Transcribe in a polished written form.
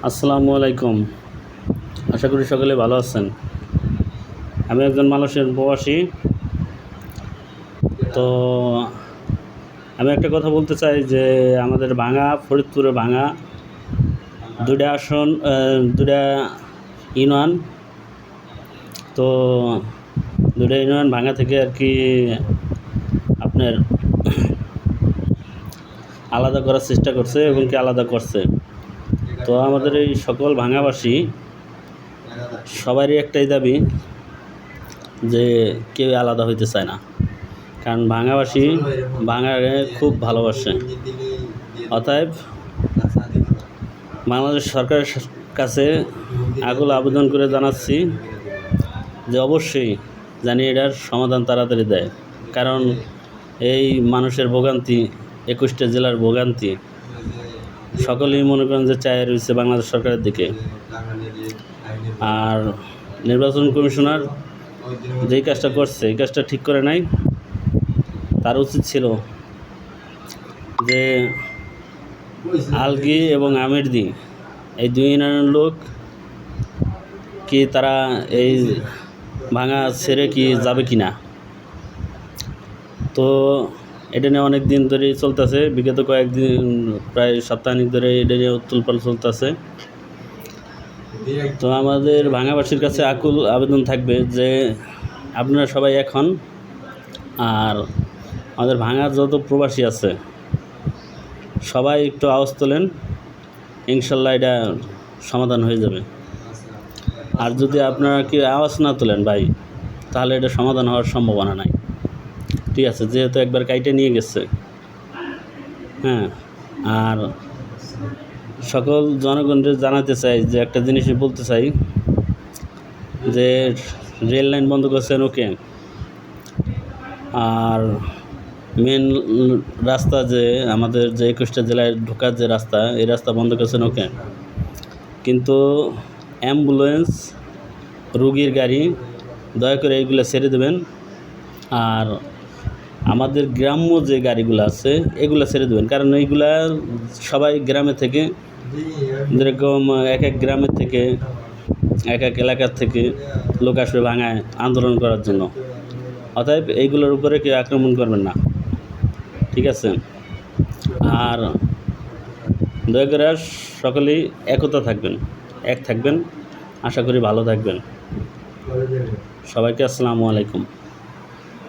আসসালামু আলাইকুম। আশা করি সকলে ভালো আছেন। আমি একজন মালয়েশিয়ান প্রবাসী। তো আমি একটা কথা বলতে চাই যে আমাদের ফরিদপুরে দুইটা আসন, দুইটা ইউনিয়ন। তো দুইটা ইউনিয়ন ভাঙা থেকে আর কি আপনার আলাদা করার চেষ্টা করছে এবং কি আলাদা করছে। তো আমাদের এই সকল ভাঙাবাসী সবারই একটাই দাবি যে কেউ আলাদা হইতে চায় না, কারণ ভাঙাবাসী ভাঙাকে খুব ভালোবাসে। অতএব বাংলাদেশ সরকারের কাছে আকুল আবেদন করে জানাচ্ছি যে অবশ্যই জানি এটার সমাধান তাড়াতাড়ি দেয়, কারণ এই মানুষের ভোগান্তি, 21টা জেলার ভোগান্তি সকলেই মনে করেন যে চায় রয়েছে বাংলাদেশ সরকারের দিকে। আর নির্বাচন কমিশনার যেই কাজটা করছে এই কাজটা ঠিক করে নাই। তার উচিত ছিল যে আলগি এবং আমিরদি এই দুই ইউনিয়নের লোক কি তারা এই ভাঙা ছেড়ে কি যাবে কি না। তো এটা নিয়ে অনেক দিন ধরেই চলতেছে, বিগত কয়েকদিন প্রায় সপ্তাহানিক ধরে এটা নিয়ে উত্তলপাল চলতেছে। তো আমাদের ভাঙাবাসীর কাছে আকুল আবেদন থাকবে যে আপনারা সবাই এখন আর আমাদের ভাঙার যত প্রবাসী আছে সবাই একটু আওয়াজ তোলেন, ইনশাল্লাহ এটা সমাধান হয়ে যাবে। আর যদি আপনারা কি আওয়াজ না তোলেন ভাই, তাহলে এটা সমাধান হওয়ার সম্ভাবনা নাই। ঠিক আছে, যেহেতু একবার কাইটে নিয়ে গেছে। হ্যাঁ, আর সকল জনগণকে জানাতে চাই যে একটা জিনিসই বলতে চাই যে রেল লাইন বন্ধ করছেন ওকে, আর মেন রাস্তা যে আমাদের যে 21টা জেলায় ঢোকার যে রাস্তা, এই রাস্তা বন্ধ করছেন ওকে, কিন্তু অ্যাম্বুলেন্স, রুগীর গাড়ি দয়া করে এইগুলো ছেড়ে দেবেন। আর আমাদের গ্রাম্য যে গাড়িগুলো আছে এগুলো ছেড়ে দেবেন, কারণ এইগুলা সবাই গ্রামে থেকে, যেরকম এক এক গ্রামের থেকে এক এক এলাকার থেকে লোক আসবে ভাঙায় আন্দোলন করার জন্য। অতএব এইগুলোর উপরে কেউ আক্রমণ করবেন না, ঠিক আছে? আর দয়া করে সকলেই একতা থাকবেন, এক থাকবেন। আশা করি ভালো থাকবেন। সবাইকে আসসালামু আলাইকুম।